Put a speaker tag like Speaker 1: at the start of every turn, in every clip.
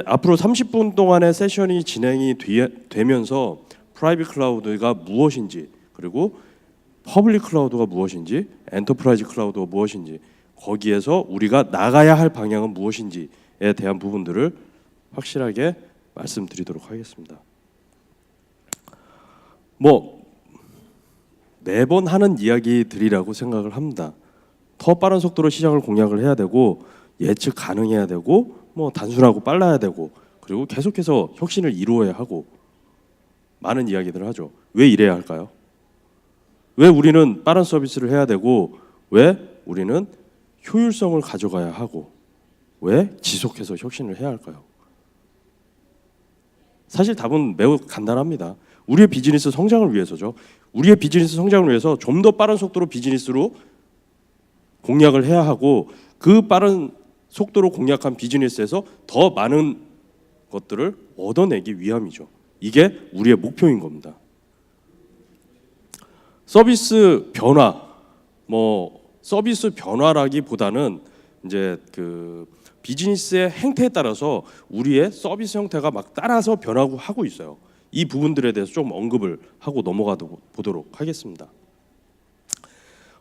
Speaker 1: 앞으로 30분 동안의 세션이 진행이 되면서 프라이빗 클라우드가 무엇인지, 그리고 퍼블릭 클라우드가 무엇인지, 엔터프라이즈 클라우드가 무엇인지, 거기에서 우리가 나가야 할 방향은 무엇인지에 대한 부분들을 확실하게 말씀드리도록 하겠습니다. 매번 하는 이야기들이라고 생각을 합니다. 더 빠른 속도로 시장을 공략을 해야 되고, 예측 가능해야 되고, 단순하고 빨라야 되고, 그리고 계속해서 혁신을 이루어야 하고, 많은 이야기들을 하죠. 왜 이래야 할까요? 왜 우리는 빠른 서비스를 해야 되고, 왜 우리는 효율성을 가져가야 하고, 왜 지속해서 혁신을 해야 할까요? 사실 답은 매우 간단합니다. 우리의 비즈니스 성장을 위해서죠. 우리의 비즈니스 성장을 위해서 좀 더 빠른 속도로 비즈니스로 공략을 해야 하고, 그 빠른 속도로 공략한 비즈니스에서 더 많은 것들을 얻어내기 위함이죠. 이게 우리의 목표인 겁니다. 서비스 변화, 서비스 변화라기보다는 이제 그 비즈니스의 행태에 따라서 우리의 서비스 형태가 막 따라서 변하고 하고 있어요. 이 부분들에 대해서 좀 언급을 하고 넘어가 보도록 하겠습니다.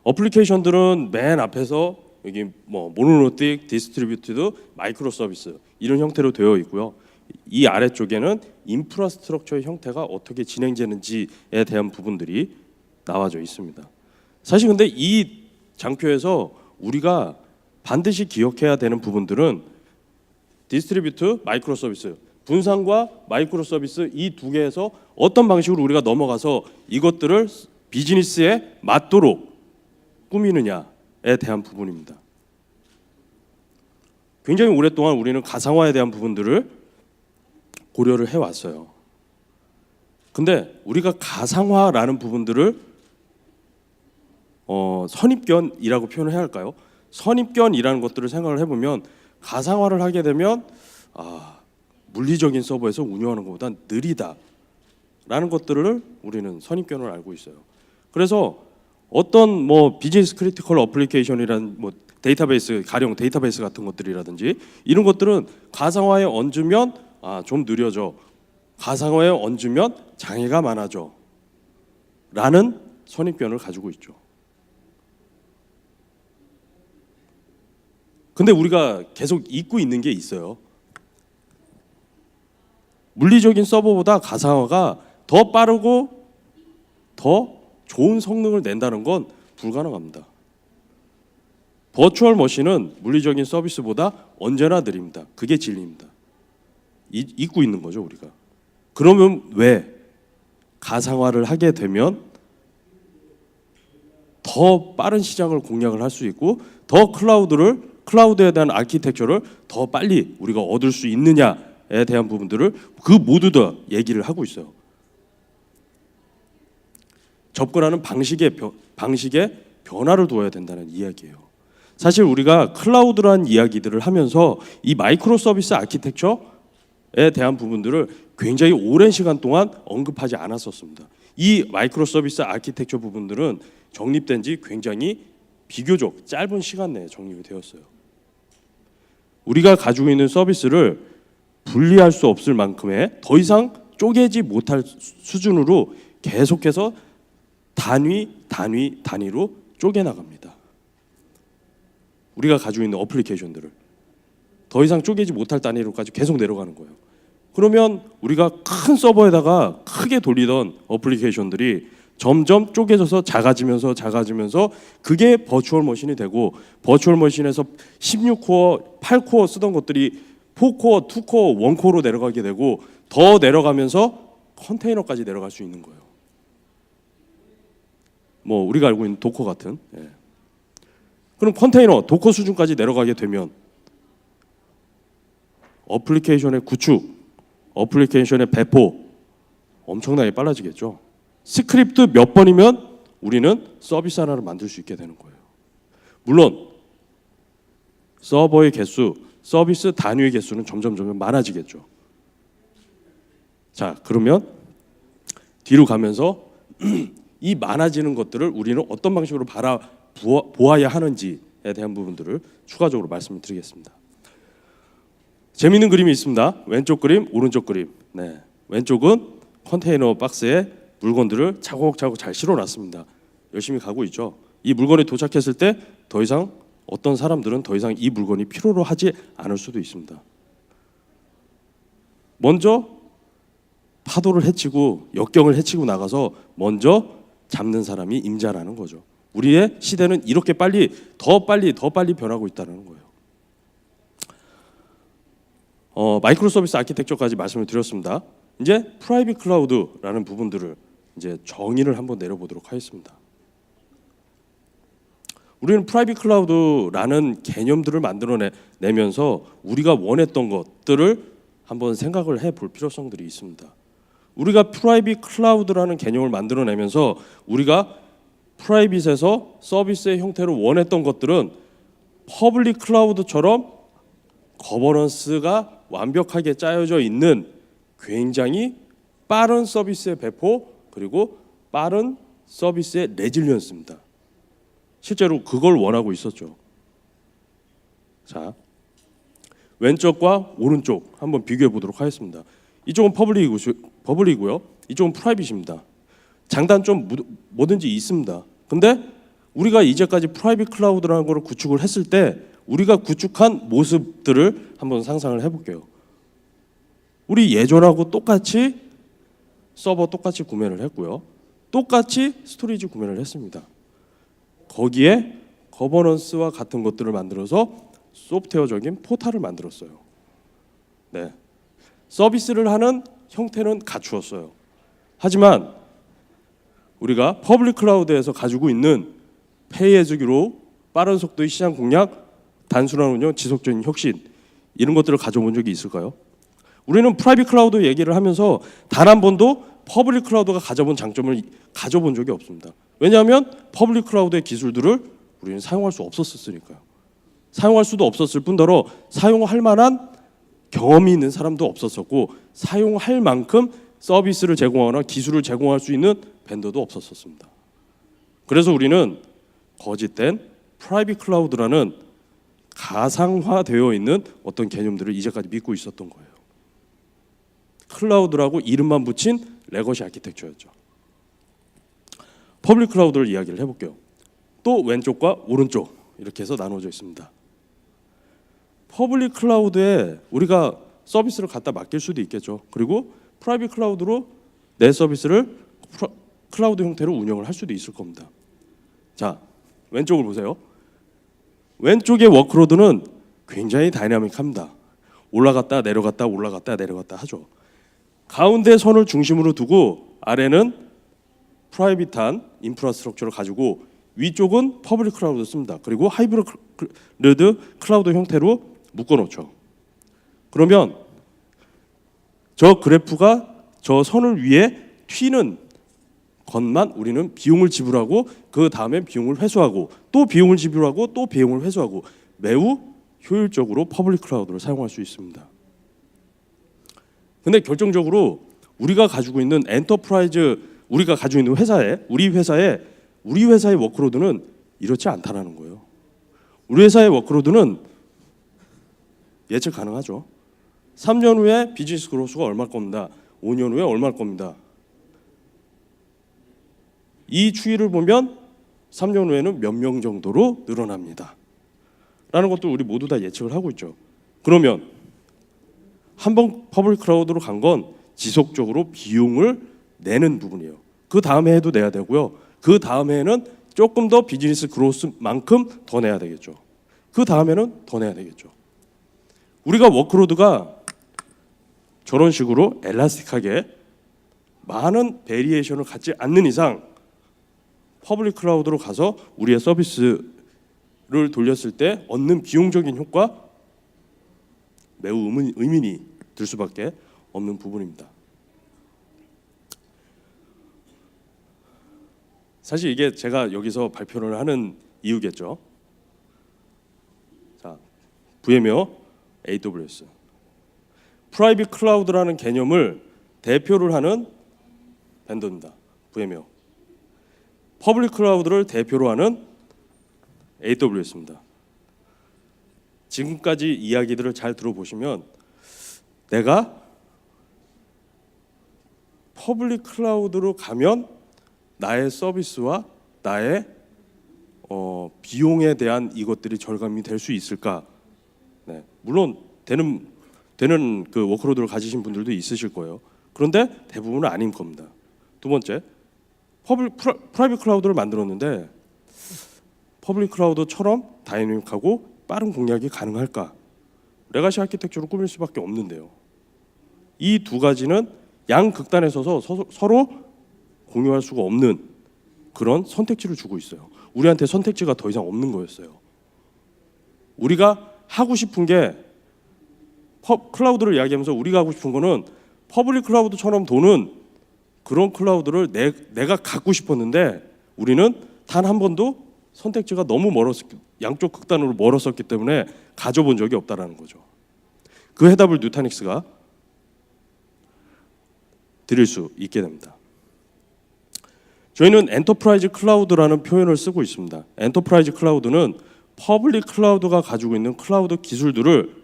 Speaker 1: 어플리케이션들은 맨 앞에서 여기 모노리틱, 디스트리뷰티드, 마이크로 서비스 이런 형태로 되어 있고요. 이 아래쪽에는 인프라스트럭처의 형태가 어떻게 진행되는지에 대한 부분들이 나와져 있습니다. 사실 근데 이 장표에서 우리가 반드시 기억해야 되는 부분들은 디스트리뷰트, 마이크로 서비스, 분산과 마이크로 서비스 이 두 개에서 어떤 방식으로 우리가 넘어가서 이것들을 비즈니스에 맞도록 꾸미느냐에 대한 부분입니다. 굉장히 오랫동안 우리는 가상화에 대한 부분들을 고려를 해왔어요. 근데 우리가 가상화라는 부분들을 선입견이라고 표현을 해야 할까요? 선입견이라는 것들을 생각을 해보면 가상화를 하게 되면 물리적인 서버에서 운영하는 것보다 느리다라는 것들을 우리는 선입견을 알고 있어요. 그래서 어떤 비즈니스 크리티컬 어플리케이션이란 데이터베이스, 가령 데이터베이스 같은 것들이라든지 이런 것들은 가상화에 얹으면 좀 느려져, 가상화에 얹으면 장애가 많아져 라는 선입견을 가지고 있죠. 근데 우리가 계속 잊고 있는 게 있어요. 물리적인 서버보다 가상화가 더 빠르고 더 좋은 성능을 낸다는 건 불가능합니다. 버추얼 머신은 물리적인 서비스보다 언제나 느립니다. 그게 진리입니다. 잊고 있는 거죠, 우리가. 그러면 왜 가상화를 하게 되면 더 빠른 시장을 공략을 할 수 있고 더 클라우드에 대한 아키텍처를 더 빨리 우리가 얻을 수 있느냐에 대한 부분들을 그 모두 다 얘기를 하고 있어요. 접근하는 방식의 변화를 두어야 된다는 이야기예요. 사실 우리가 클라우드라는 이야기들을 하면서 이 마이크로 서비스 아키텍처에 대한 부분들을 굉장히 오랜 시간 동안 언급하지 않았었습니다. 이 마이크로 서비스 아키텍처 부분들은 정립된 지 굉장히 비교적 짧은 시간 내에 정립이 되었어요. 우리가 가지고 있는 서비스를 분리할 수 없을 만큼의 더 이상 쪼개지 못할 수준으로 계속해서 단위로 쪼개나갑니다. 우리가 가지고 있는 어플리케이션들을 더 이상 쪼개지 못할 단위로까지 계속 내려가는 거예요. 그러면 우리가 큰 서버에다가 크게 돌리던 어플리케이션들이 점점 쪼개져서 작아지면서 그게 버추얼 머신이 되고, 버추얼 머신에서 16코어, 8코어 쓰던 것들이 4코어, 2코어, 1코어로 내려가게 되고 더 내려가면서 컨테이너까지 내려갈 수 있는 거예요. 우리가 알고 있는 도커 같은. 그럼 컨테이너, 도커 수준까지 내려가게 되면 어플리케이션의 구축, 어플리케이션의 배포 엄청나게 빨라지겠죠. 스크립트 몇 번이면 우리는 서비스 하나를 만들 수 있게 되는 거예요. 물론 서버의 개수, 서비스 단위의 개수는 점점 많아지겠죠. 자, 그러면 뒤로 가면서 이 많아지는 것들을 우리는 어떤 방식으로 보아야 하는지에 대한 부분들을 추가적으로 말씀을 드리겠습니다. 재미있는 그림이 있습니다. 왼쪽 그림, 오른쪽 그림. 네. 왼쪽은 컨테이너 박스에 물건들을 차곡차곡 잘 실어놨습니다. 열심히 가고 있죠. 이 물건이 도착했을 때 더 이상 어떤 사람들은 더 이상 이 물건이 필요로 하지 않을 수도 있습니다. 먼저 파도를 헤치고 역경을 헤치고 나가서 먼저 잡는 사람이 임자라는 거죠. 우리의 시대는 이렇게 더 빨리 변하고 있다는 거예요. 마이크로 서비스 아키텍처까지 말씀을 드렸습니다. 이제 프라이빗 클라우드라는 부분들을 이제 정의를 한번 내려보도록 하겠습니다. 우리는 프라이빗 클라우드라는 개념들을 만들어내면서 우리가 원했던 것들을 한번 생각을 해볼 필요성들이 있습니다. 우리가 프라이빗 클라우드라는 개념을 만들어내면서 우리가 프라이빗에서 서비스의 형태로 원했던 것들은 퍼블릭 클라우드처럼 거버넌스가 완벽하게 짜여져 있는 굉장히 빠른 서비스의 배포 그리고 빠른 서비스의 레질리언스입니다. 실제로 그걸 원하고 있었죠. 자, 왼쪽과 오른쪽 한번 비교해 보도록 하겠습니다. 이쪽은 퍼블릭이고요. 이쪽은 프라이빗입니다. 장단점 뭐든지 있습니다. 근데 우리가 이제까지 프라이빗 클라우드라는 걸 구축을 했을 때 우리가 구축한 모습들을 한번 상상을 해볼게요. 우리 예전하고 똑같이 서버 똑같이 구매를 했고요. 똑같이 스토리지 구매를 했습니다. 거기에 거버넌스와 같은 것들을 만들어서 소프트웨어적인 포탈을 만들었어요. 네. 서비스를 하는 형태는 갖추었어요. 하지만 우리가 퍼블릭 클라우드에서 가지고 있는 페이 애즈 유 빠른 속도의 시장 공략, 단순한 운영, 지속적인 혁신 이런 것들을 가져본 적이 있을까요? 우리는 프라이빗 클라우드 얘기를 하면서 단 한 번도 퍼블릭 클라우드가 가져본 장점을 가져본 적이 없습니다. 왜냐하면 퍼블릭 클라우드의 기술들을 우리는 사용할 수 없었으니까요. 사용할 수도 없었을 뿐더러 사용할 만한 경험이 있는 사람도 없었었고 사용할 만큼 서비스를 제공하거나 기술을 제공할 수 있는 벤더도 없었습니다. 그래서 우리는 거짓된 프라이빗 클라우드라는 가상화되어 있는 어떤 개념들을 이제까지 믿고 있었던 거예요. 클라우드라고 이름만 붙인 레거시 아키텍처였죠. 퍼블릭 클라우드를 이야기를 해볼게요. 또 왼쪽과 오른쪽 이렇게 해서 나눠져 있습니다. 퍼블릭 클라우드에 우리가 서비스를 갖다 맡길 수도 있겠죠. 그리고 프라이빗 클라우드로 내 서비스를 클라우드 형태로 운영을 할 수도 있을 겁니다. 자, 왼쪽을 보세요. 왼쪽의 워크로드는 굉장히 다이나믹합니다. 올라갔다 내려갔다 올라갔다 내려갔다 하죠. 가운데 선을 중심으로 두고 아래는 프라이빗한 인프라스트럭처를 가지고 위쪽은 퍼블릭 클라우드 씁니다. 그리고 하이브리드 클라우드 형태로 묶어놓죠. 그러면 저 그래프가 저 선을 위에 튀는 것만 우리는 비용을 지불하고 그 다음에 비용을 회수하고 또 비용을 지불하고 또 비용을 회수하고 매우 효율적으로 퍼블릭 클라우드를 사용할 수 있습니다. 근데 결정적으로 우리가 가지고 있는 엔터프라이즈 우리가 가지고 있는 우리 회사의 워크로드는 이렇지 않다라는 거예요. 우리 회사의 워크로드는 예측 가능하죠. 3년 후에 비즈니스 그로스가 얼마일 겁니다. 5년 후에 얼마일 겁니다. 이 추이를 보면 3년 후에는 몇 명 정도로 늘어납니다. 라는 것도 우리 모두 다 예측을 하고 있죠. 그러면 한번 퍼블릭 클라우드로 간 건 지속적으로 비용을 내는 부분이에요. 그 다음에 해도 내야 되고요. 그 다음에는 조금 더 비즈니스 그로스만큼 더 내야 되겠죠. 그 다음에는 더 내야 되겠죠. 우리가 워크로드가 저런 식으로 엘라스틱하게 많은 베리에이션을 갖지 않는 이상 퍼블릭 클라우드로 가서 우리의 서비스를 돌렸을 때 얻는 비용적인 효과 매우 의문이 들 수밖에 없는 부분입니다. 사실 이게 제가 여기서 발표를 하는 이유겠죠. 자, VM웨어, AWS. 프라이빗 클라우드라는 개념을 대표를 하는 벤더입니다. VM웨어. 퍼블릭 클라우드를 대표로 하는 AWS입니다. 지금까지 이야기들을 잘 들어보시면 내가 퍼블릭 클라우드로 가면 나의 서비스와 나의 비용에 대한 이것들이 절감이 될 수 있을까? 네, 물론 되는 그 워크로드를 가지신 분들도 있으실 거예요. 그런데 대부분은 아닌 겁니다. 두 번째, 프라이빗 클라우드를 만들었는데 퍼블릭 클라우드처럼 다이내믹하고 빠른 공략이 가능할까? 레가시 아키텍처로 꾸밀 수밖에 없는데요. 이 두 가지는 양극단에 서서 서로 공유할 수가 없는 그런 선택지를 주고 있어요. 우리한테 선택지가 더 이상 없는 거였어요. 우리가 하고 싶은 게 클라우드를 이야기하면서 우리가 하고 싶은 거는 퍼블릭 클라우드처럼 도는 그런 클라우드를 내가 갖고 싶었는데 우리는 단 한 번도 선택지가 너무 양쪽 극단으로 멀었었기 때문에 가져본 적이 없다라는 거죠. 그 해답을 누타닉스가 드릴 수 있게 됩니다. 저희는 엔터프라이즈 클라우드라는 표현을 쓰고 있습니다. 엔터프라이즈 클라우드는 퍼블릭 클라우드가 가지고 있는 클라우드 기술들을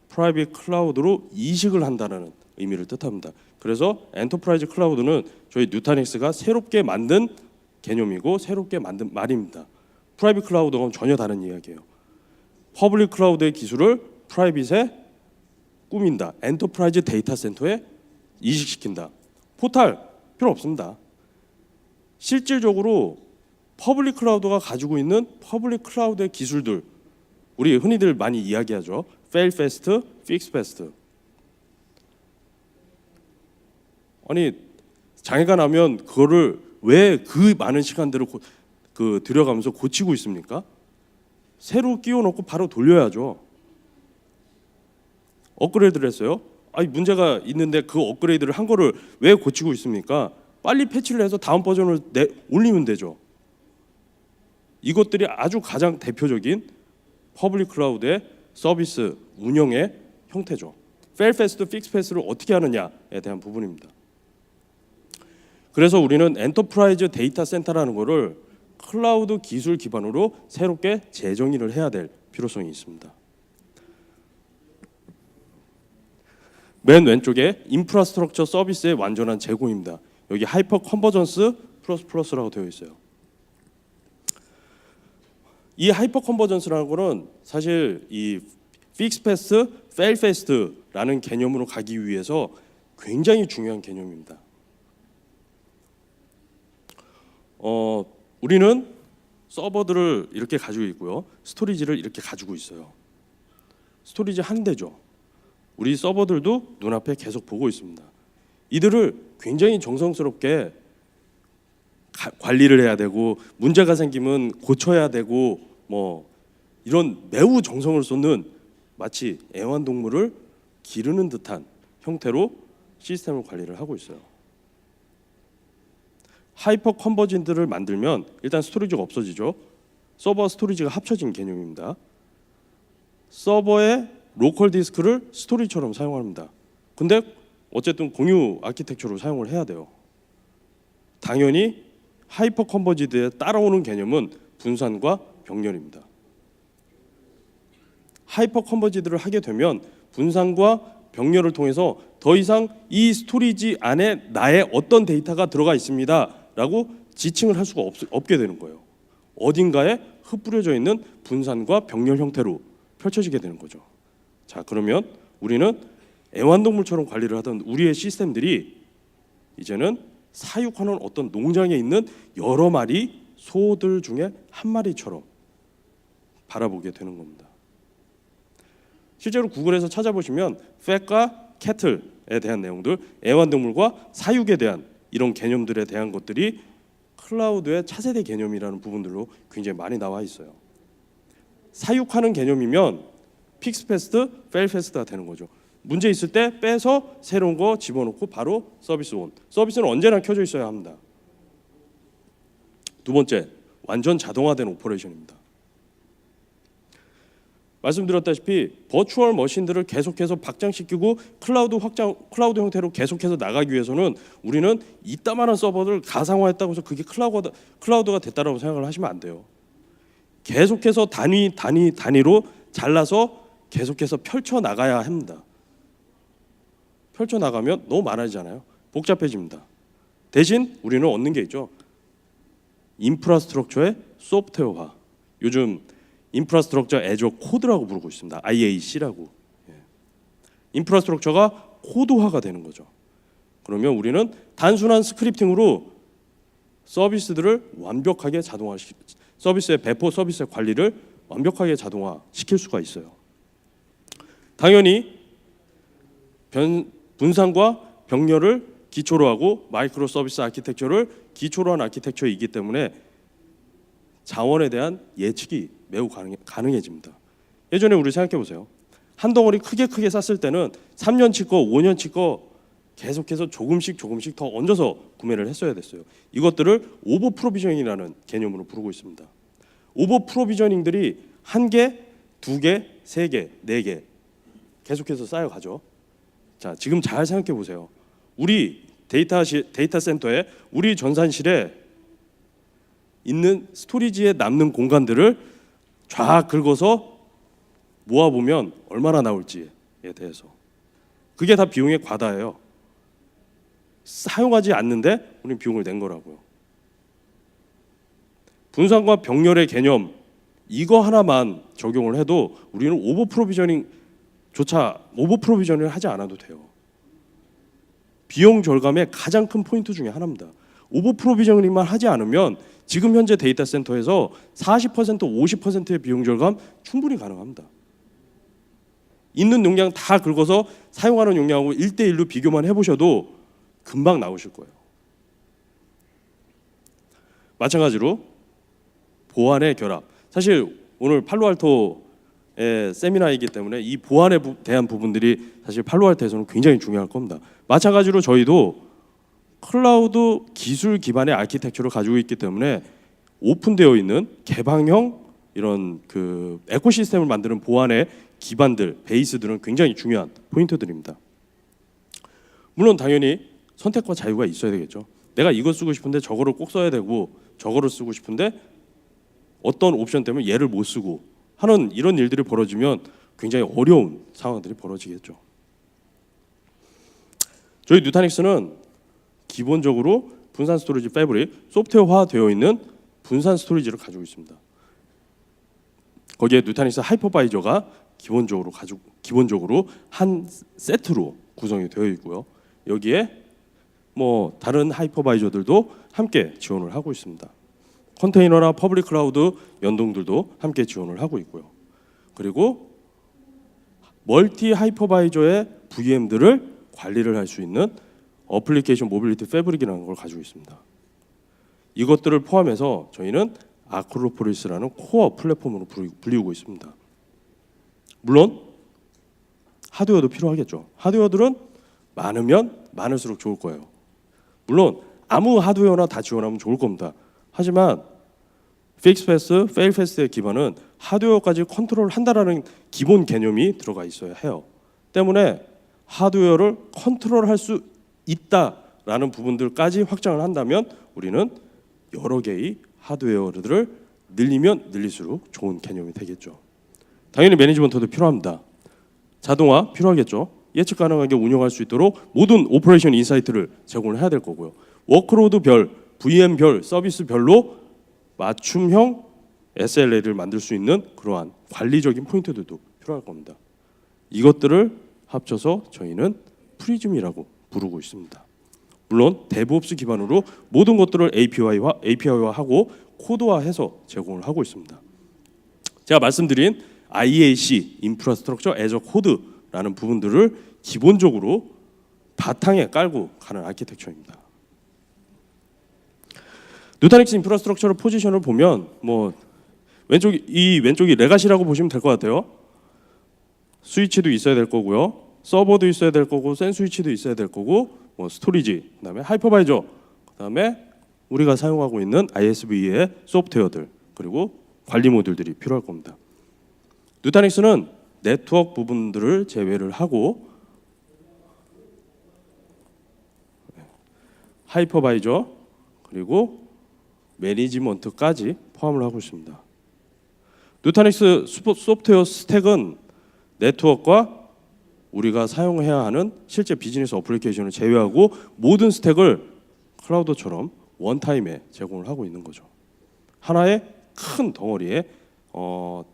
Speaker 1: 프라이빗 클라우드로 이식을 한다는 의미를 뜻합니다. 그래서 엔터프라이즈 클라우드는 저희 누타닉스가 새롭게 만든 개념이고 새롭게 만든 말입니다. 프라이빗 클라우드는 전혀 다른 이야기예요. 퍼블릭 클라우드의 기술을 프라이빗에 꾸민다. 엔터프라이즈 데이터 센터에 이식시킨다. 포탈 필요 없습니다. 실질적으로 퍼블릭 클라우드가 가지고 있는 퍼블릭 클라우드의 기술들, 우리 흔히들 많이 이야기하죠. fail fast, fix fast. 아니 장애가 나면 그거를 왜 그 많은 시간들을 들여가면서 고치고 있습니까? 새로 끼워놓고 바로 돌려야죠. 업그레이드를 했어요. 아니 문제가 있는데 그 업그레이드를 한 거를 왜 고치고 있습니까? 빨리 패치를 해서 다음 버전을 올리면 되죠. 이것들이 아주 가장 대표적인 퍼블릭 클라우드의 서비스 운영의 형태죠. fail fast, fix fast를 어떻게 하느냐에 대한 부분입니다. 그래서 우리는 엔터프라이즈 데이터 센터라는 거를 클라우드 기술 기반으로 새롭게 재정의를 해야 될 필요성이 있습니다. 맨 왼쪽에 인프라스트럭처 서비스의 완전한 제공입니다. 여기 하이퍼 컨버전스 플러스라고 되어 있어요. 이 하이퍼 컨버전스라는 거는 사실 이 픽스 패스트, 페일 패스트라는 개념으로 가기 위해서 굉장히 중요한 개념입니다. 우리는 서버들을 이렇게 가지고 있고요. 스토리지를 이렇게 가지고 있어요. 스토리지 한 대죠. 우리 서버들도 눈앞에 계속 보고 있습니다. 이들을 굉장히 정성스럽게 관리를 해야 되고 문제가 생기면 고쳐야 되고 뭐 이런 매우 정성을 쏟는 마치 애완동물을 기르는 듯한 형태로 시스템을 관리를 하고 있어요. 하이퍼 컨버진들을 만들면 일단 스토리지가 없어지죠. 서버와 스토리지가 합쳐진 개념입니다. 서버의 로컬 디스크를 스토리지처럼 사용합니다. 근데 어쨌든 공유 아키텍처로 사용을 해야 돼요. 당연히 하이퍼 컨버지드에 따라오는 개념은 분산과 병렬입니다. 하이퍼 컨버지드를 하게 되면 분산과 병렬을 통해서 더 이상 이 스토리지 안에 나의 어떤 데이터가 들어가 있습니다 라고 지칭을 할 수가 없게 되는 거예요. 어딘가에 흩뿌려져 있는 분산과 병렬 형태로 펼쳐지게 되는 거죠. 자, 그러면 우리는 애완동물처럼 관리를 하던 우리의 시스템들이 이제는 사육하는 어떤 농장에 있는 여러 마리 소들 중에 한 마리처럼 바라보게 되는 겁니다. 실제로 구글에서 찾아보시면 팻과 캐틀에 대한 내용들, 애완동물과 사육에 대한 이런 개념들에 대한 것들이 클라우드의 차세대 개념이라는 부분들로 굉장히 많이 나와 있어요. 사육하는 개념이면 픽스 패스트, 페일 패스트가 되는 거죠. 문제 있을 때 빼서 새로운 거 집어넣고 바로 서비스 온. 서비스는 언제나 켜져 있어야 합니다. 두 번째, 완전 자동화된 오퍼레이션입니다. 말씀드렸다시피 버추얼 머신들을 계속해서 확장시키고 클라우드 형태로 계속해서 나가기 위해서는 우리는 이따만한 서버를 가상화했다고 해서 그게 클라우드가 됐다라고 생각을 하시면 안 돼요. 계속해서 단위로 잘라서 계속해서 펼쳐 나가야 합니다. 펼쳐나가면 너무 많아지잖아요. 복잡해집니다. 대신 우리는 얻는 게 있죠. 인프라스트럭처의 소프트웨어화. 요즘 인프라스트럭처 애저 코드라고 부르고 있습니다. IAC라고. 인프라스트럭처가 코드화가 되는 거죠. 그러면 우리는 단순한 스크립팅으로 서비스들을 완벽하게 서비스의 배포, 서비스의 관리를 완벽하게 자동화시킬 수가 있어요. 당연히 분산과 병렬을 기초로 하고 마이크로 서비스 아키텍처를 기초로 한 아키텍처이기 때문에 자원에 대한 예측이 매우 가능해집니다. 예전에 우리 생각해 보세요. 한 덩어리 크게 쌌을 때는 3년치 거, 5년치 거 계속해서 조금씩 더 얹어서 구매를 했어야 됐어요. 이것들을 오버 프로비저닝이라는 개념으로 부르고 있습니다. 오버 프로비저닝들이 1개, 2개, 3개, 4개 계속해서 쌓여가죠. 자, 지금 잘 생각해 보세요. 우리 데이터 센터에 우리 전산실에 있는 스토리지에 남는 공간들을 쫙 긁어서 모아보면 얼마나 나올지에 대해서 그게 다 비용의 과다예요. 사용하지 않는데 우리는 비용을 낸 거라고요. 분산과 병렬의 개념 이거 하나만 적용을 해도 우리는 오버 프로비저닝을 하지 않아도 돼요. 비용 절감의 가장 큰 포인트 중에 하나입니다. 오버 프로비저닝만 하지 않으면 지금 현재 데이터 센터에서 40%, 50%의 비용 절감 충분히 가능합니다. 있는 용량 다 긁어서 사용하는 용량하고 1대1로 비교만 해보셔도 금방 나오실 거예요. 마찬가지로 보안의 결합. 사실 오늘 팔로알토의 세미나이기 때문에 이 보안에 대한 부분들이 사실 팔로알토에서는 굉장히 중요할 겁니다. 마찬가지로 저희도 클라우드 기술 기반의 아키텍처를 가지고 있기 때문에 오픈되어 있는 개방형 이런 그 에코시스템을 만드는 보안의 기반들, 베이스들은 굉장히 중요한 포인트들입니다. 물론 당연히 선택과 자유가 있어야 되겠죠. 내가 이거 쓰고 싶은데 저거를 꼭 써야 되고 저거를 쓰고 싶은데 어떤 옵션 때문에 얘를 못 쓰고 하는 이런 일들이 벌어지면 굉장히 어려운 상황들이 벌어지겠죠. 저희 누타닉스는 기본적으로 분산 스토리지 패브릭 소프트웨어화 되어 있는 분산 스토리지를 가지고 있습니다. 거기에 누타닉스 하이퍼바이저가 기본적으로 한 세트로 구성이 되어 있고요. 여기에 뭐 다른 하이퍼바이저들도 함께 지원을 하고 있습니다. 컨테이너나 퍼블릭 클라우드 연동들도 함께 지원을 하고 있고요. 그리고 멀티 하이퍼바이저의 VM들을 관리를 할 수 있는 어플리케이션 모빌리티 패브릭이라는 걸 가지고 있습니다. 이것들을 포함해서 저희는 아크로폴리스라는 코어 플랫폼으로 불리우고 있습니다. 물론 하드웨어도 필요하겠죠. 하드웨어들은 많으면 많을수록 좋을 거예요. 물론 아무 하드웨어나 다 지원하면 좋을 겁니다. 하지만 픽스 패스, 페일 패스의 기반은 하드웨어까지 컨트롤한다라는 기본 개념이 들어가 있어야 해요. 때문에 하드웨어를 컨트롤할 수 있다라는 부분들까지 확장을 한다면 우리는 여러 개의 하드웨어들을 늘리면 늘릴수록 좋은 개념이 되겠죠. 당연히 매니지먼트도 필요합니다. 자동화 필요하겠죠. 예측 가능하게 운영할 수 있도록 모든 오퍼레이션 인사이트를 제공을 해야 될 거고요. 워크로드별, VM별, 서비스별로 맞춤형 SLA를 만들 수 있는 그러한 관리적인 포인트들도 필요할 겁니다. 이것들을 합쳐서 저희는 프리즘이라고 부르고 있습니다. 물론 데브옵스 기반으로 모든 것들을 API화하고 코드화해서 제공을 하고 있습니다. 제가 말씀드린 IAC, 인프라스트럭처 애저 코드라는 부분들을 기본적으로 바탕에 깔고 가는 아키텍처입니다. 누타닉스 인프라스트럭처를 포지션을 보면 뭐 왼쪽이 레가시라고 보시면 될 것 같아요. 스위치도 있어야 될 거고요. 서버도 있어야 될 거고 센 스위치도 있어야 될 거고 뭐 스토리지, 그다음에 하이퍼바이저, 그다음에 우리가 사용하고 있는 ISV의 소프트웨어들 그리고 관리 모듈들이 필요할 겁니다. 누타닉스는 네트워크 부분들을 제외를 하고 하이퍼바이저 그리고 매니지먼트까지 포함을 하고 있습니다. 누타닉스 소프트웨어 스택은 네트워크와 우리가 사용해야 하는 실제 비즈니스 어플리케이션을 제외하고 모든 스택을 클라우드처럼 원타임에 제공을 하고 있는 거죠. 하나의 큰 덩어리에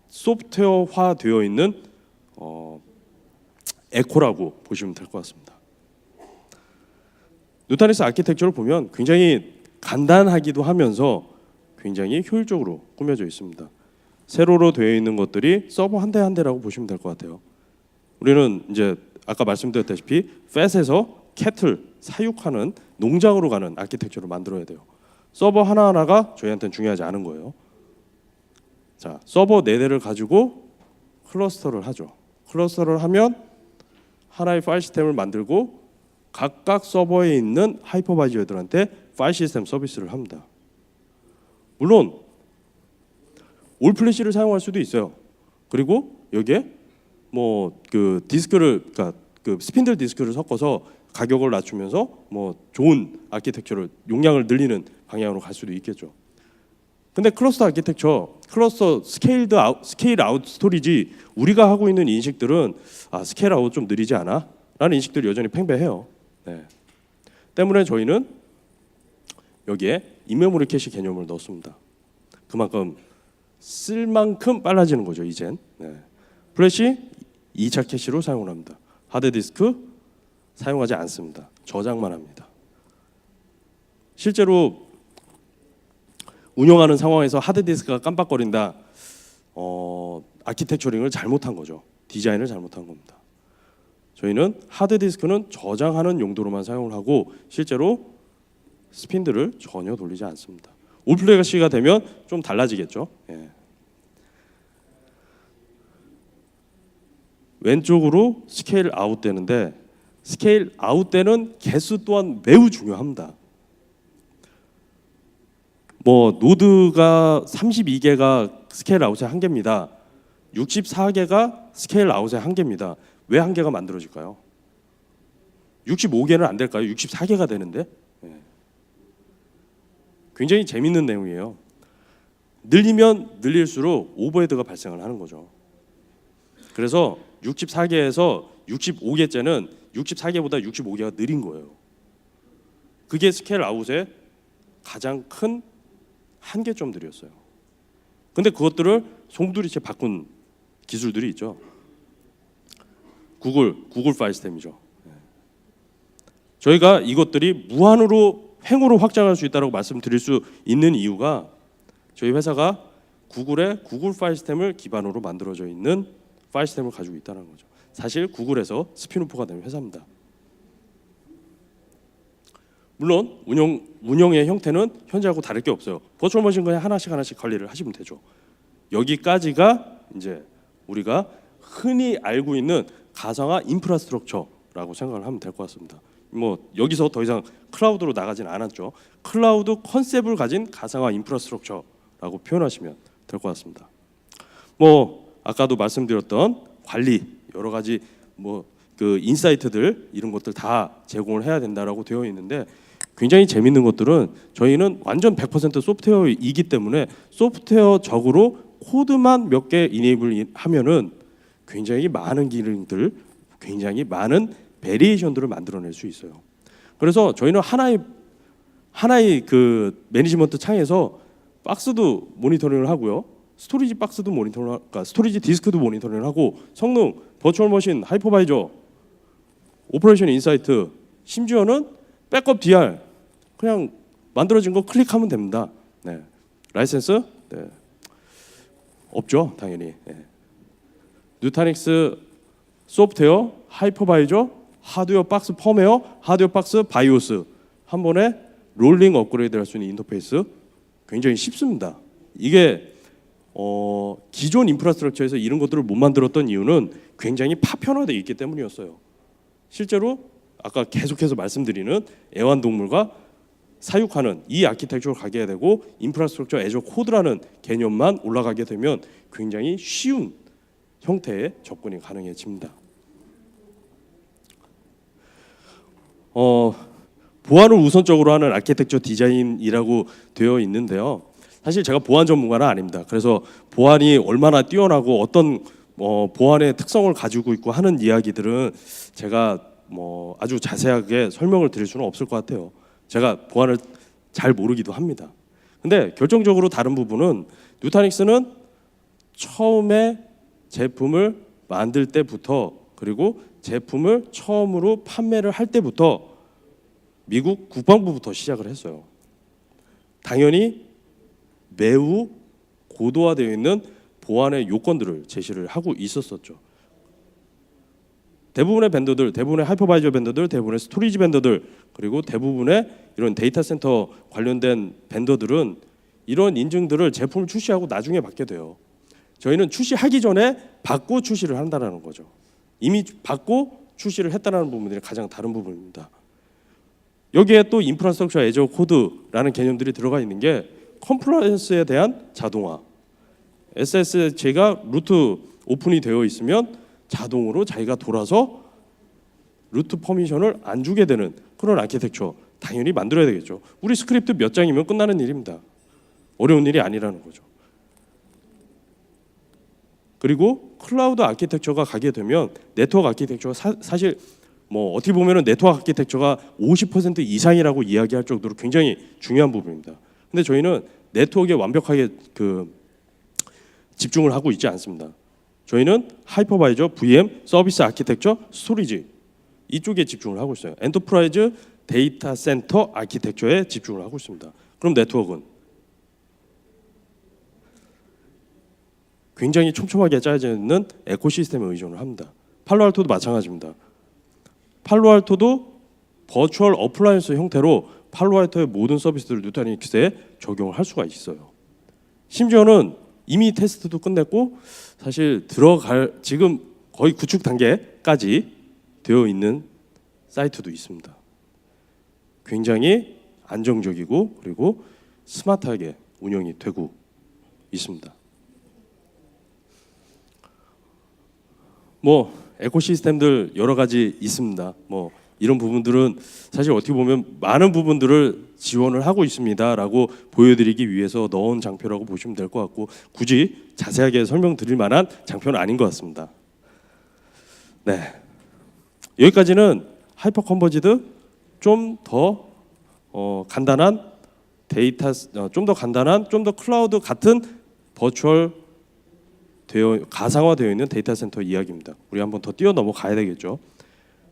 Speaker 1: 소프트웨어화 되어 있는 에코라고 보시면 될 것 같습니다. 누타닉스 아키텍처를 보면 굉장히 간단하기도 하면서 굉장히 효율적으로 꾸며져 있습니다. 세로로 되어 있는 것들이 서버 한 대 한 대라고 보시면 될 것 같아요. 우리는 이제 아까 말씀드렸다시피 팻에서 캐틀 사육하는 농장으로 가는 아키텍처를 만들어야 돼요. 서버 하나하나가 저희한테는 중요하지 않은 거예요. 자, 서버 4대를 가지고 클러스터를 하죠. 클러스터를 하면 하나의 파일 시스템을 만들고 각각 서버에 있는 하이퍼바이저들한테 파일 시스템 서비스를 합니다. 물론 올 플래시를 사용할 수도 있어요. 그리고 여기에 뭐 그 디스크를, 그러니까 그 스핀들 디스크를 섞어서 가격을 낮추면서 뭐 좋은 아키텍처를 용량을 늘리는 방향으로 갈 수도 있겠죠. 근데 클러스터 아키텍처, 클러스터 스케일 아웃 스토리지, 우리가 하고 있는 인식들은 스케일 아웃 좀 느리지 않아? 라는 인식들이 여전히 팽배해요. 네. 때문에 저희는 여기에 인메모리 캐시 개념을 넣었습니다. 그만큼 쓸 만큼 빨라지는 거죠, 이젠. 네. 플래시 2차 캐시로 사용을 합니다. 하드디스크 사용하지 않습니다. 저장만 합니다. 실제로 운영하는 상황에서 하드디스크가 깜빡거린다. 아키텍처링을 잘못한 거죠. 디자인을 잘못한 겁니다. 저희는 하드디스크는 저장하는 용도로만 사용을 하고 실제로 스핀들을 전혀 돌리지 않습니다. 올플래시가 되면 좀 달라지겠죠. 예. 왼쪽으로 스케일 아웃 되는데 스케일 아웃 되는 개수 또한 매우 중요합니다. 뭐 노드가 32개가 스케일 아웃의 한계입니다. 64개가 스케일 아웃의 한계입니다. 왜 한계가 만들어질까요? 65개는 안 될까요? 64개가 되는데. 굉장히 재밌는 내용이에요. 늘리면 늘릴수록 오버헤드가 발생을 하는 거죠. 그래서 64개에서 65개째는 64개보다 65개가 느린 거예요. 그게 스케일 아웃의 가장 큰 한계점들이었어요. 근데 그것들을 송두리째 바꾼 기술들이 있죠. 구글 파일 시스템이죠. 저희가 이것들이 무한으로 횡으로 확장할 수 있다고 말씀드릴 수 있는 이유가 저희 회사가 구글의 구글 파일 시스템을 기반으로 만들어져 있는 파일 시스템을 가지고 있다는 거죠. 사실 구글에서 스피노프가 된 회사입니다. 물론 운영의 형태는 현재하고 다를 게 없어요. 버추얼 머신 그냥 하나씩 관리를 하시면 되죠. 여기까지가 이제 우리가 흔히 알고 있는 가상화 인프라스트럭처라고 생각을 하면 될 것 같습니다. 뭐 여기서 더 이상 클라우드로 나가진 않았죠. 클라우드 컨셉을 가진 가상화 인프라스트럭처라고 표현하시면 될 것 같습니다. 뭐 아까도 말씀드렸던 관리 여러 가지 뭐 그 인사이트들 이런 것들 다 제공을 해야 된다라고 되어 있는데 굉장히 재밌는 것들은 저희는 완전 100% 소프트웨어이기 때문에 소프트웨어적으로 코드만 몇 개 이네이블 하면은 굉장히 많은 기능들, 굉장히 많은 베리에이션들을 만들어낼 수 있어요. 그래서 저희는 하나의 그 매니지먼트 창에서 박스도 모니터링을 하고요, 스토리지 박스도 모니터링, 그러니까 스토리지 디스크도 모니터링을 하고 성능, 버추얼 머신, 하이퍼바이저, 오퍼레이션 인사이트, 심지어는 백업 DR 그냥 만들어진 거 클릭하면 됩니다. 네. 라이센스 네. 없죠, 당연히. 네. 누타닉스 소프트웨어, 하이퍼바이저, 하드웨어 박스 펌웨어, 하드웨어 박스 바이오스 한 번에 롤링 업그레이드할 수 있는 인터페이스 굉장히 쉽습니다. 이게 기존 인프라스트럭처에서 이런 것들을 못 만들었던 이유는 굉장히 파편화되어 있기 때문이었어요. 실제로 아까 계속해서 말씀드리는 애완동물과 사육하는 이 아키텍처를 가게 되고 인프라스트럭처 애저 코드라는 개념만 올라가게 되면 굉장히 쉬운 형태의 접근이 가능해집니다. 보안을 우선적으로 하는 아키텍처 디자인이라고 되어 있는데요. 사실 제가 보안 전문가는 아닙니다. 그래서 보안이 얼마나 뛰어나고 어떤 보안의 특성을 가지고 있고 하는 이야기들은 제가 아주 자세하게 설명을 드릴 수는 없을 것 같아요. 제가 보안을 잘 모르기도 합니다. 근데 결정적으로 다른 부분은 누타닉스는 처음에 제품을 만들 때부터 그리고 제품을 처음으로 판매를 할 때부터 미국 국방부부터 시작을 했어요. 당연히 매우 고도화되어 있는 보안의 요건들을 제시를 하고 있었었죠. 대부분의 벤더들, 대부분의 하이퍼바이저 벤더들, 대부분의 스토리지 벤더들, 그리고 대부분의 이런 데이터 센터 관련된 벤더들은 이런 인증들을 제품을 출시하고 나중에 받게 돼요. 저희는 출시하기 전에 받고 출시를 한다는 거죠. 이미 받고 출시를 했다는 부분들이 가장 다른 부분입니다. 여기에 또 인프라스트럭처 애저 코드라는 개념들이 들어가 있는 게 컴플라이언스에 대한 자동화. SSH가 루트 오픈이 되어 있으면 자동으로 자기가 돌아서 루트 퍼미션을 안 주게 되는 그런 아키텍처 당연히 만들어야 되겠죠. 우리 스크립트 몇 장이면 끝나는 일입니다. 어려운 일이 아니라는 거죠. 그리고 클라우드 아키텍처가 가게 되면 네트워크 아키텍처가 사실 어떻게 보면은 네트워크 아키텍처가 50% 이상이라고 이야기할 정도로 굉장히 중요한 부분입니다. 근데 저희는 네트워크에 완벽하게 집중을 하고 있지 않습니다. 저희는 하이퍼바이저, VM, 서비스 아키텍처, 스토리지 이쪽에 집중을 하고 있어요. 엔터프라이즈 데이터 센터 아키텍처에 집중을 하고 있습니다. 그럼 네트워크는 굉장히 촘촘하게 짜여져 있는 에코시스템에 의존을 합니다. 팔로알토도 마찬가지입니다. 팔로알토도 버추얼 어플라이언스 형태로 팔로알토의 모든 서비스들을 누타닉스에 적용을 할 수가 있어요. 심지어는 이미 테스트도 끝냈고 사실 지금 거의 구축 단계까지 되어 있는 사이트도 있습니다. 굉장히 안정적이고 그리고 스마트하게 운영이 되고 있습니다. 에코시스템들 여러 가지 있습니다. 이런 부분들은 사실 어떻게 보면 많은 부분들을 지원을 하고 있습니다라고 보여드리기 위해서 넣은 장표라고 보시면 될 것 같고 굳이 자세하게 설명드릴 만한 장표는 아닌 것 같습니다. 네, 여기까지는 하이퍼 컨버지드 좀 더 간단한 데이터, 좀 더 간단한, 좀 더 클라우드 같은 버추얼 가상화되어 있는 데이터 센터 이야기입니다. 우리 한번 더 뛰어 넘어가야 되겠죠.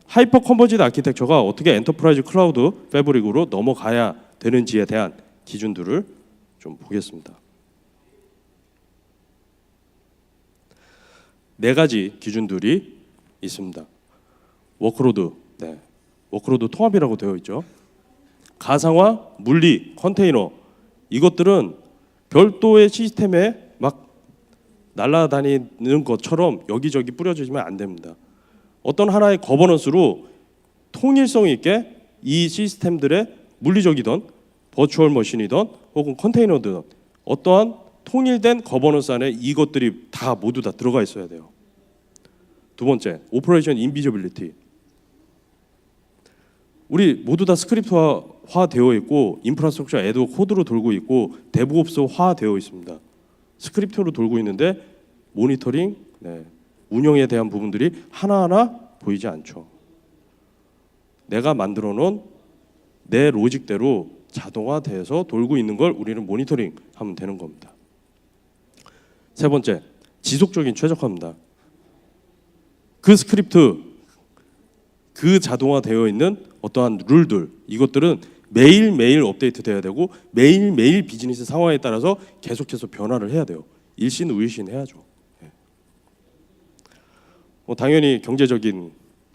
Speaker 1: 하이퍼 컨버지드 아키텍처가 어떻게 엔터프라이즈 클라우드 패브릭으로 넘어가야 되는지에 대한 기준들을 좀 보겠습니다. 4가지 기준들이 있습니다. 워크로드, 워크로드 통합이라고 되어 있죠. 가상화, 물리, 컨테이너 이것들은 별도의 시스템에 막 날아다니는 것처럼 여기저기 뿌려지면 안 됩니다. 어떤 하나의 거버넌스로 통일성 있게 이 시스템들의 물리적이든 버추얼 머신이든 혹은 컨테이너든 어떠한 통일된 거버넌스 안에 이것들이 모두 다 들어가 있어야 돼요. 두 번째, 오퍼레이션 인비저빌리티. 우리 모두 다 스크립트화 되어 있고 인프라스트럭처 애도 코드로 돌고 있고 데브옵스화 되어 있습니다. 스크립트로 돌고 있는데 모니터링, 운영에 대한 부분들이 하나하나 보이지 않죠. 내가 만들어 놓은 내 로직대로 자동화돼서 돌고 있는 걸 우리는 모니터링 하면 되는 겁니다. 세 번째, 지속적인 최적화입니다. 그 스크립트, 그 자동화되어 있는 어떠한 룰들 이것들은 매일매일 업데이트 돼야 되고 매일매일 비즈니스 상황에 따라서 계속해서 변화를 해야 돼요. 일신의신 해야죠. 당연히 경제적인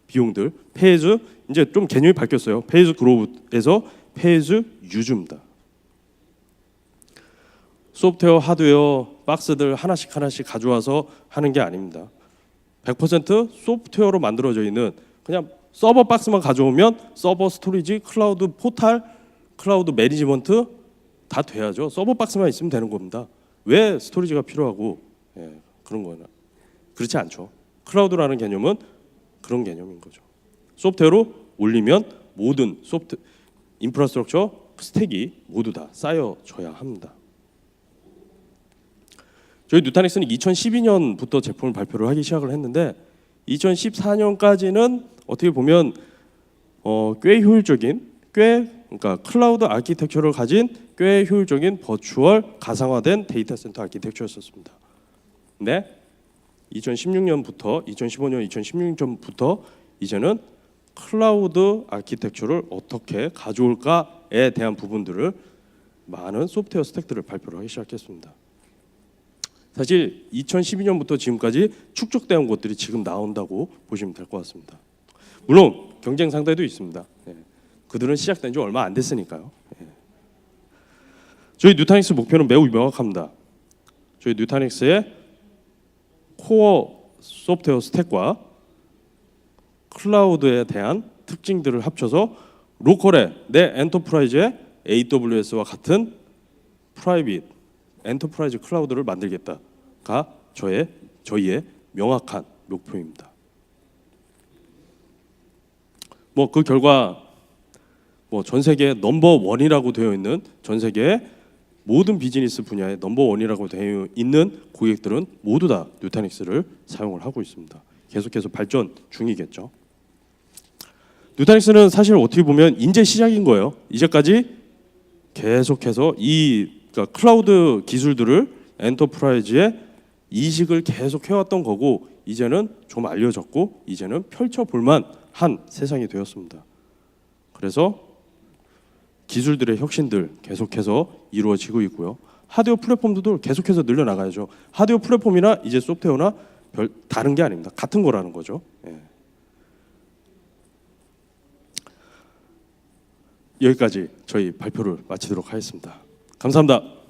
Speaker 1: 비용들, 페이즈 이제 좀 개념이 바뀌었어요. 페이즈 그로우에서 페이즈 유즈입니다. 소프트웨어, 하드웨어, 박스들 하나씩 가져와서 하는 게 아닙니다. 100% 소프트웨어로 만들어져 있는 그냥 서버 박스만 가져오면 서버 스토리지, 클라우드 포탈, 클라우드 매니지먼트 다 돼야죠. 서버 박스만 있으면 되는 겁니다. 왜 스토리지가 필요하고 그런 거는 그렇지 않죠. 클라우드라는 개념은 그런 개념인 거죠. 소프트웨어로 올리면 모든 인프라스트럭처 스택이 모두 다 쌓여져야 합니다. 저희 누타닉스는 2012년부터 제품을 발표를 하기 시작을 했는데 2014년까지는 어떻게 보면 꽤 효율적인, 그러니까 클라우드 아키텍처를 가진 꽤 효율적인 버추얼 가상화된 데이터 센터 아키텍처였었습니다. 근데 2016년부터 2015년, 2016년부터 이제는 클라우드 아키텍처를 어떻게 가져올까에 대한 부분들을 많은 소프트웨어 스택들을 발표를 하기 시작했습니다. 사실 2012년부터 지금까지 축적되어 온 것들이 지금 나온다고 보시면 될 것 같습니다. 물론 경쟁 상대도 있습니다. 그들은 시작된 지 얼마 안 됐으니까요. 저희 누타닉스 목표는 매우 명확합니다. 저희 누타닉스의 코어 소프트웨어 스택과 클라우드에 대한 특징들을 합쳐서 로컬의 내 엔터프라이즈의 AWS와 같은 프라이빗 엔터프라이즈 클라우드를 만들겠다가 저희의 명확한 목표입니다. 뭐 그 결과 전 세계 넘버 원이라고 되어 있는 전 세계의 모든 비즈니스 분야의 넘버 원이라고 되어 있는 고객들은 모두 다 누타닉스를 사용을 하고 있습니다. 계속해서 발전 중이겠죠. 누타닉스는 사실 어떻게 보면 이제 시작인 거예요. 이제까지 계속해서 그러니까 클라우드 기술들을 엔터프라이즈에 이식을 계속 해왔던 거고 이제는 좀 알려졌고 이제는 펼쳐볼만 한 세상이 되었습니다. 그래서 기술들의 혁신들 계속해서 이루어지고 있고요. 하드웨어 플랫폼도 계속해서 늘려나가야죠. 하드웨어 플랫폼이나 이제 소프트웨어나 별 다른 게 아닙니다. 같은 거라는 거죠. 여기까지 저희 발표를 마치도록 하겠습니다. 감사합니다.